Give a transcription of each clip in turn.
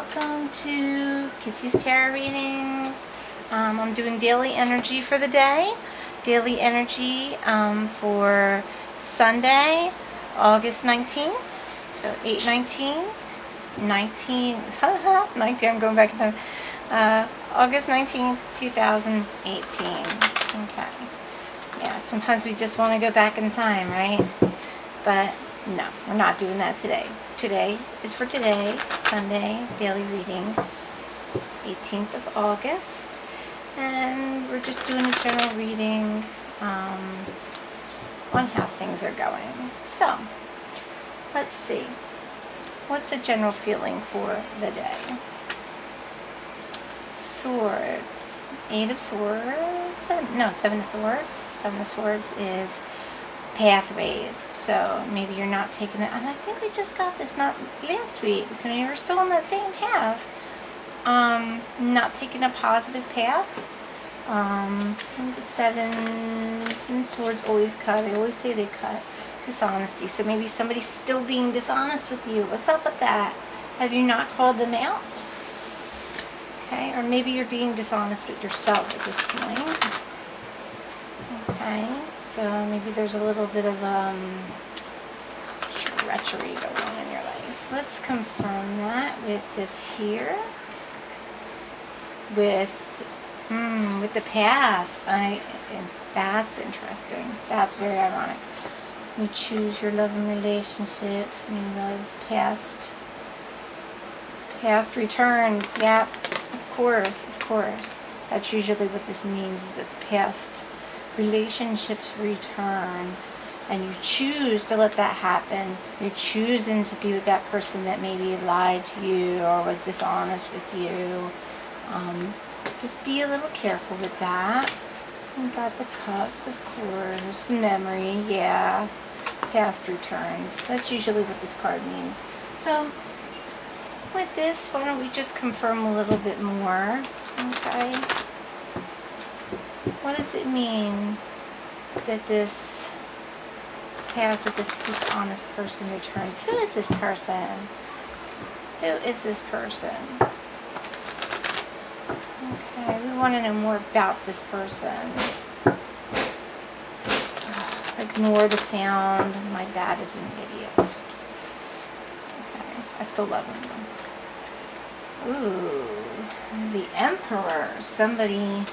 welcome to Kissy's Tarot Readings. I'm doing daily energy for the day. Daily energy for Sunday, August 19th. So 8/19, 19, I'm going back in time. August 19th, 2018. Okay. Yeah, sometimes we just want to go back in time, right? But no, we're not doing that today. Today is for today, Sunday, daily reading, 18th of August. And we're just doing a general reading on how things are going. So, let's see. What's the general feeling for the day? Swords. 8 of Swords. 7 of Swords. 7 of Swords is pathways. So maybe you're not taking it, and I think we just got this not last week, so maybe we're still on that same path. Not taking a positive path. The 7s and Swords always cut. They always say they cut. Dishonesty. So maybe somebody's still being dishonest with you. What's up with that? Have you not called them out? Okay, or maybe you're being dishonest with yourself at this point. Okay, so maybe there's a little bit of treachery going on in your life. Let's confirm that with this here. With the past. And that's interesting. That's very ironic. You choose your love and relationships, and you love past returns. Yep, of course. That's usually what this means, is that the past relationships return, and you choose to let that happen. You're choosing to be with that person that maybe lied to you or was dishonest with you. Just be a little careful with that. We've got the Cups, of course. Memory, yeah. Past returns. That's usually what this card means. So, with this, why don't we just confirm a little bit more? Okay. What does it mean that this past with this dishonest person returns? Who is this person? Who is this person? Okay, we want to know more about this person. Ignore the sound. My dad is an idiot. Okay, I still love him though. Ooh, the Emperor. Somebody,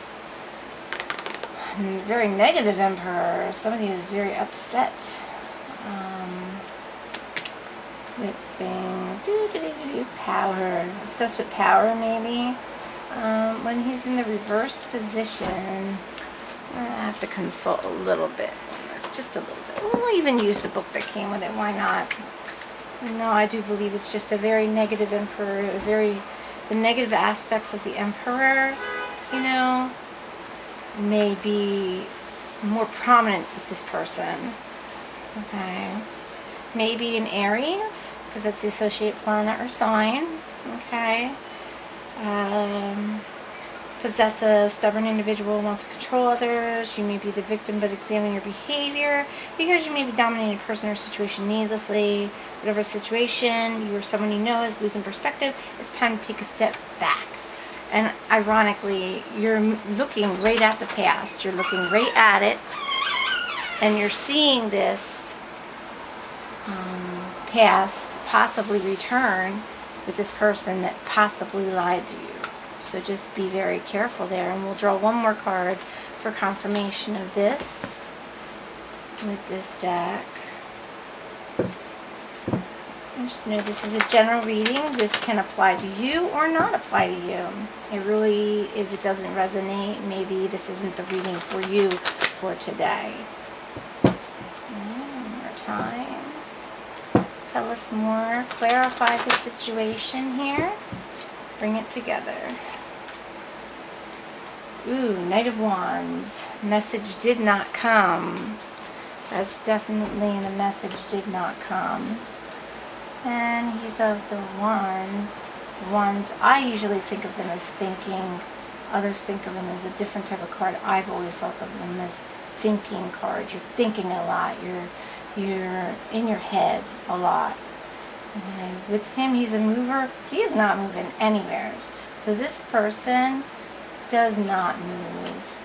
very negative Emperor. Somebody is very upset with things. Power. Obsessed with power, maybe. When he's in the reversed position, I have to consult a little bit on this, just a little bit. We'll even use the book that came with it. Why not? No, I do believe it's just a very negative Emperor. The negative aspects of the Emperor, may be more prominent with this person. Okay, maybe in Aries, because that's the associate planet or sign. Okay. Possessive, stubborn individual wants to control others. You may be the victim, but examine your behavior, because you may be dominating a person or situation needlessly. Whatever situation, you're someone you know is losing perspective. It's time to take a step back. And ironically, you're looking right at the past. You're looking right at it, and you're seeing this past possibly return with this person that possibly lied to you. So just be very careful there. And we'll draw one more card for confirmation of this with this deck. And just know this is a general reading. This can apply to you or not apply to you. It really, if it doesn't resonate, maybe this isn't the reading for you for today. One more time. Tell us more. Clarify the situation here. Bring it together. Ooh, Knight of Wands. Message did not come. That's definitely in a message did not come. And he's of the Wands. Wands, I usually think of them as thinking. Others think of them as a different type of card. I've always thought of them as thinking cards. You're thinking a lot. You're in your head a lot. And with him, he's a mover. He is not moving anywhere. So this person does not move.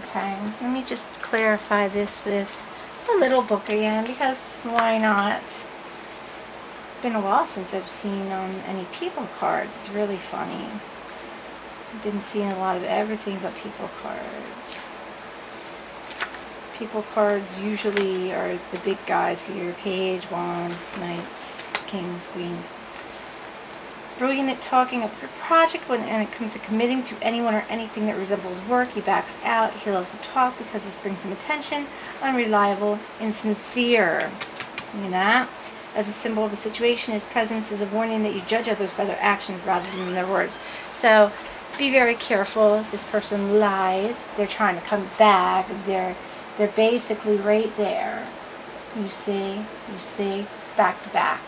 Okay, let me just clarify this with a little book again, because why not? It's been a while since I've seen any people cards. It's really funny. I've been seeing a lot of everything but people cards. People cards usually are the big guys here. Page, wands, knights, kings, queens. Brilliant at talking up your project when it comes to committing to anyone or anything that resembles work. He backs out. He loves to talk because this brings him attention. Unreliable, insincere. You know that? As a symbol of a situation, his presence is a warning that you judge others by their actions rather than their words. So be very careful. This person lies. They're trying to come back. They're basically right there. You see, back to back.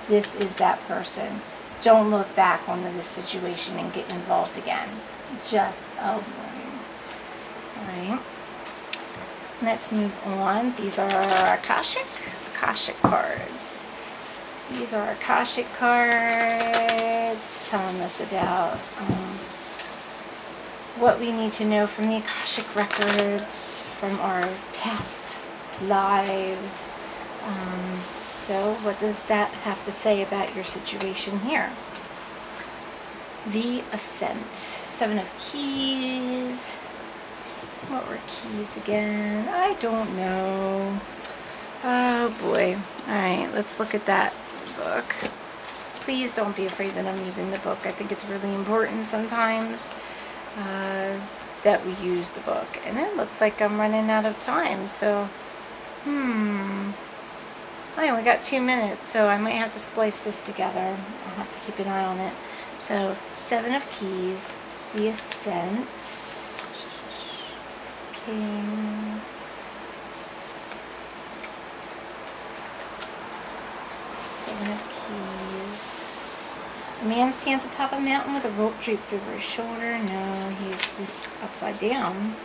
This is that person. Don't look back onto this situation and get involved again. Just a warning. Alright. Let's move on. These are our Akashic cards. These are Akashic cards telling us about what we need to know from the Akashic records, from our past lives. So what does that have to say about your situation here? The Ascent. 7 of Keys. What were keys again? I don't know. Oh boy. Alright, let's look at that book. Please don't be afraid that I'm using the book. I think it's really important sometimes that we use the book. And it looks like I'm running out of time, so I only got 2 minutes, so I might have to splice this together. I'll have to keep an eye on it. So, 7 of Keys, the Ascent, King, 7 of Keys. A man stands atop a mountain with a rope draped over his shoulder. No, he's just upside down.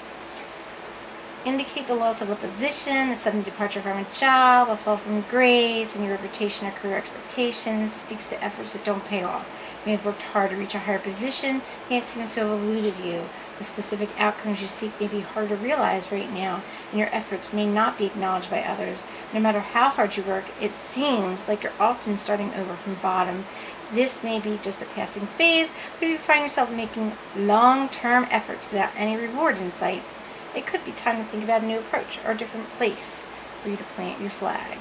Indicate the loss of a position, a sudden departure from a job, a fall from grace, and your reputation or career expectations. Speaks to efforts that don't pay off. You may have worked hard to reach a higher position, yet it seems to have eluded you. The specific outcomes you seek may be hard to realize right now, and your efforts may not be acknowledged by others. No matter how hard you work, it seems like you're often starting over from bottom. This may be just a passing phase, but if you find yourself making long-term efforts without any reward in sight, it could be time to think about a new approach or a different place for you to plant your flag.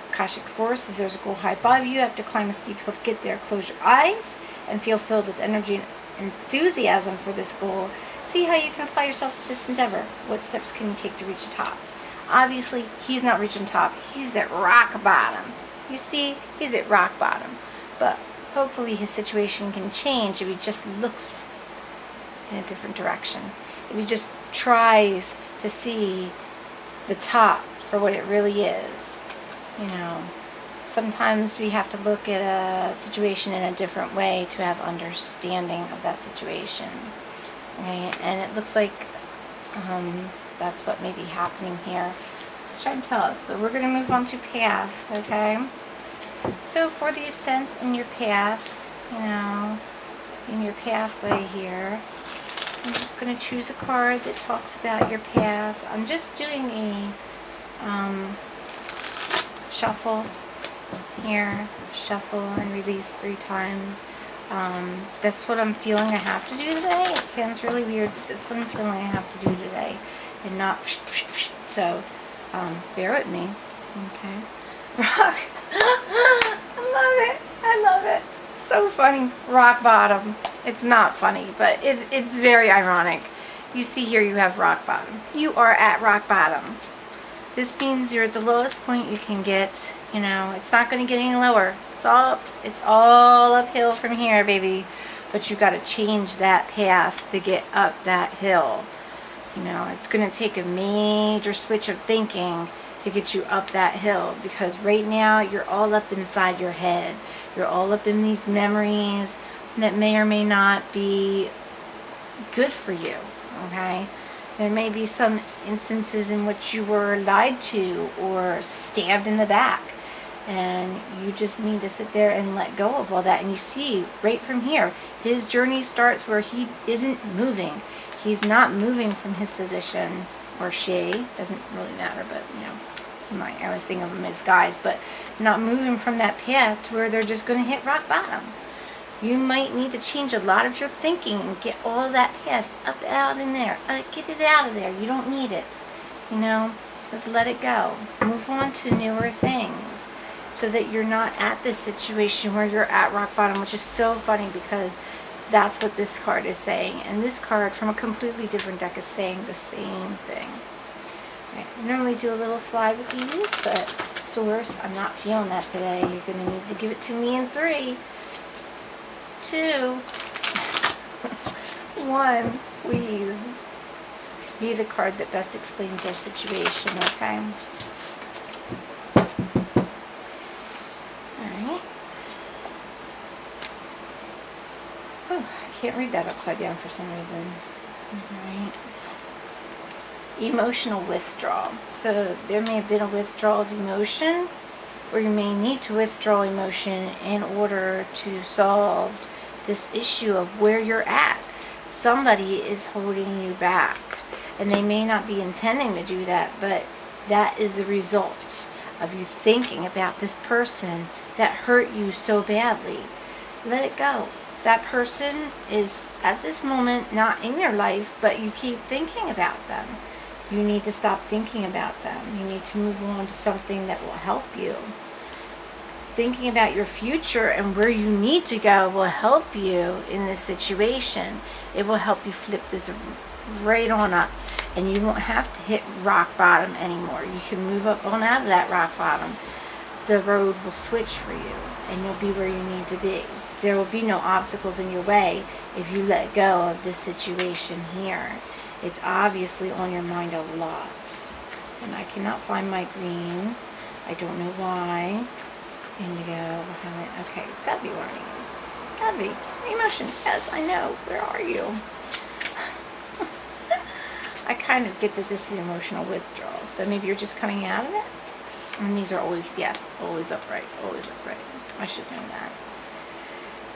Akashic Force is there's a goal high above you. You have to climb a steep hill to get there. Close your eyes and feel filled with energy and enthusiasm for this goal. See how you can apply yourself to this endeavor. What steps can you take to reach the top? Obviously, he's not reaching top. He's at rock bottom. You see, he's at rock bottom. But hopefully his situation can change if he just looks in a different direction. If he just tries to see the top for what it really is. You know, sometimes we have to look at a situation in a different way to have understanding of that situation. Okay, and it looks like that's what may be happening here. It's trying to tell us, but we're going to move on to path, okay? So for the ascent in your path, you know, in your pathway here, I'm just going to choose a card that talks about your path. I'm just doing a shuffle here, shuffle and release 3 times. That's what I'm feeling I have to do today. It sounds really weird, but that's what I'm feeling I have to do today, and not so bear with me. Okay. Rock. I love it. So funny. Rock bottom. It's not funny, but it's very ironic. You see here you have rock bottom. You are at rock bottom. This means you're at the lowest point you can get. You know, it's not going to get any lower. It's all up. It's all uphill from here, baby. But you got to change that path to get up that hill. You know, it's going to take a major switch of thinking to get you up that hill, because right now you're all up inside your head. You're all up in these memories that may or may not be good for you, okay? There may be some instances in which you were lied to or stabbed in the back, And you just need to sit there and let go of all that. And you see right from here, his journey starts where he isn't moving. He's not moving from his position, or she, doesn't really matter, but I always think of them as guys, but not moving from that path to where they're just going to hit rock bottom. You might need to change a lot of your thinking and get all of that past up, out, in there. Get it out of there. You don't need it. Just let it go. Move on to newer things so that you're not at this situation where you're at rock bottom, which is so funny because that's what this card is saying. And this card from a completely different deck is saying the same thing. Okay. I normally do a little slide with these, but Source, I'm not feeling that today. You're going to need to give it to me in 3, 2, 1, please. Be the card that best explains their situation, okay? Alright. Oh, I can't read that upside down for some reason. Alright. Emotional withdrawal. So there may have been a withdrawal of emotion, or you may need to withdraw emotion in order to solve this issue of where you're at. Somebody is holding you back, and they may not be intending to do that, but that is the result of you thinking about this person that hurt you so badly. Let it go. That person is at this moment not in your life, but you keep thinking about them. You need to stop thinking about them. You need to move on to something that will help you. Thinking about your future and where you need to go will help you in this situation. It will help you flip this right on up, and you won't have to hit rock bottom anymore. You can move up on out of that rock bottom. The road will switch for you, and you'll be where you need to be. There will be no obstacles in your way if you let go of this situation here. It's obviously on your mind a lot. And I cannot find my green. I don't know why. Indigo. Okay, it's got to be one of these. Got to be. Emotion. Yes, I know. Where are you? I kind of get that this is emotional withdrawal. So maybe you're just coming out of it. And these are always upright. Always upright. I should know that.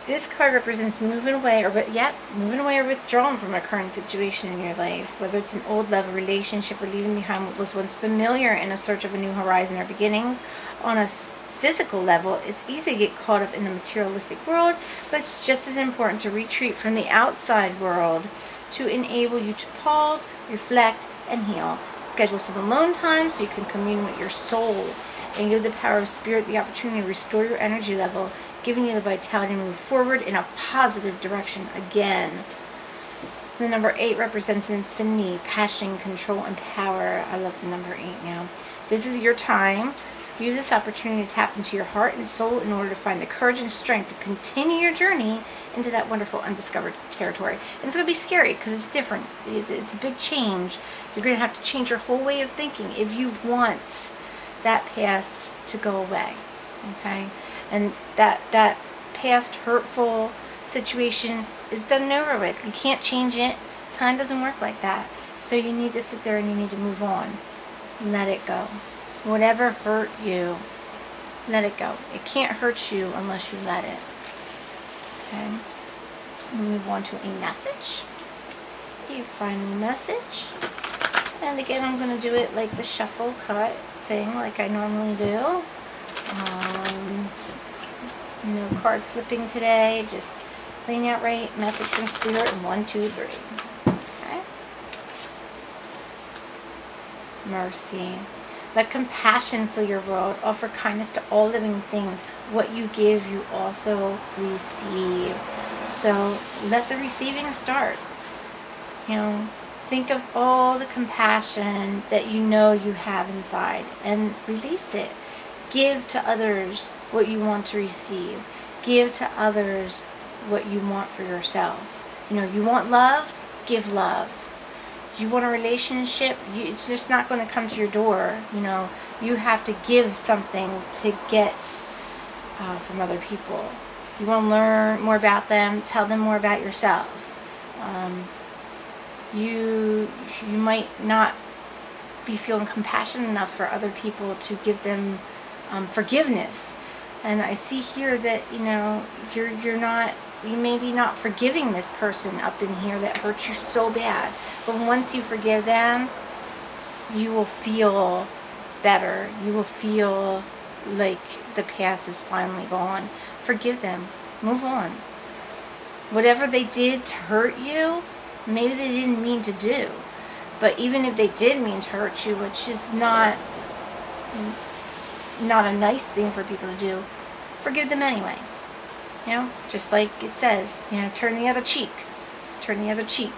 This card represents moving away or withdrawing from a current situation in your life, whether it's an old love, relationship, or leaving behind what was once familiar in a search of a new horizon or beginnings. On a physical level, it's easy to get caught up in the materialistic world, but it's just as important to retreat from the outside world to enable you to pause, reflect, and heal. Schedule some alone time so you can commune with your soul and give the power of spirit the opportunity to restore your energy level, giving you the vitality to move forward in a positive direction again. The number 8 represents infinity, passion, control, and power. I love the number 8 now. This is your time. Use this opportunity to tap into your heart and soul in order to find the courage and strength to continue your journey into that wonderful undiscovered territory. And it's going to be scary because it's different. It's a big change. You're going to have to change your whole way of thinking if you want that past to go away. Okay? And that past hurtful situation is done and over with. You can't change it. Time doesn't work like that. So you need to sit there and you need to move on. Let it go. Whatever hurt you, let it go. It can't hurt you unless you let it. Okay? We'll move on to a message. A final message. And again, I'm going to do it like the shuffle cut thing like I normally do. No card flipping today. Just plain outright message from Spirit in 1, 2, 3. Okay? Mercy. Let compassion fill your world. Offer kindness to all living things. What you give, you also receive. So let the receiving start. Think of all the compassion that you know you have inside and release it. Give to others what you want to receive. Give to others what you want for yourself. You want love? Give love. You want a relationship? It's just not going to come to your door. You have to give something to get from other people. You want to learn more about them? Tell them more about yourself. You might not be feeling compassionate enough for other people to give them forgiveness. And I see here that, you may be not forgiving this person up in here that hurt you so bad. But once you forgive them, you will feel better. You will feel like the past is finally gone. Forgive them. Move on. Whatever they did to hurt you, maybe they didn't mean to do. But even if they did mean to hurt you, which is not a nice thing for people to do, forgive them anyway. Just like it says, turn the other cheek. Just turn the other cheek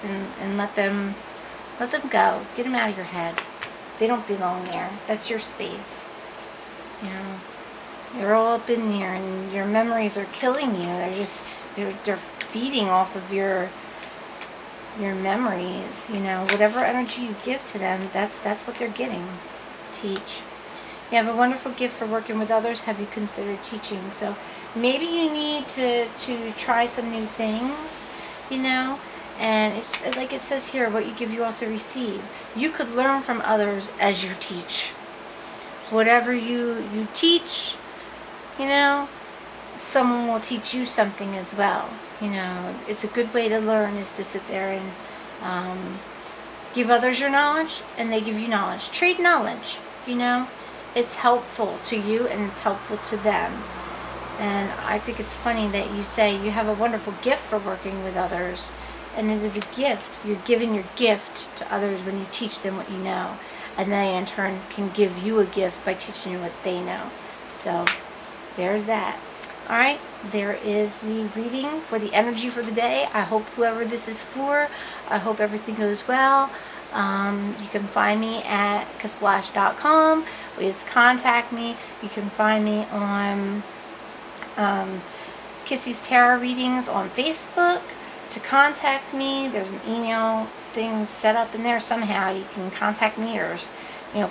and let them go. Get them out of your head. They don't belong there. That's your space. You're all up in there, and your memories are killing you. They're feeding off of your memories. Whatever energy you give to them, that's what they're getting. Teach. You have a wonderful gift for working with others. Have you considered teaching? So maybe you need to try some new things, and it's like it says here, what you give you also receive. You could learn from others as you teach. Whatever you teach, someone will teach you something as well. It's a good way to learn, is to sit there and give others your knowledge, and they give you knowledge. Trade knowledge, It's helpful to you, and it's helpful to them. And I think it's funny that you say you have a wonderful gift for working with others, and it is a gift. You're giving your gift to others when you teach them what you know, and they in turn can give you a gift by teaching you what they know. So there's that. All right, there is the reading for the energy for the day. I hope whoever this is for, I hope everything goes well. You can find me at kasplash.com. Ways to contact me. You can find me on Kissy's Tarot Readings on Facebook. To contact me, there's an email thing set up in there somehow. You can contact me, or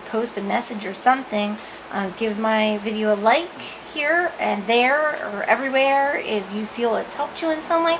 post a message or something. Give my video a like here and there or everywhere if you feel it's helped you in some way.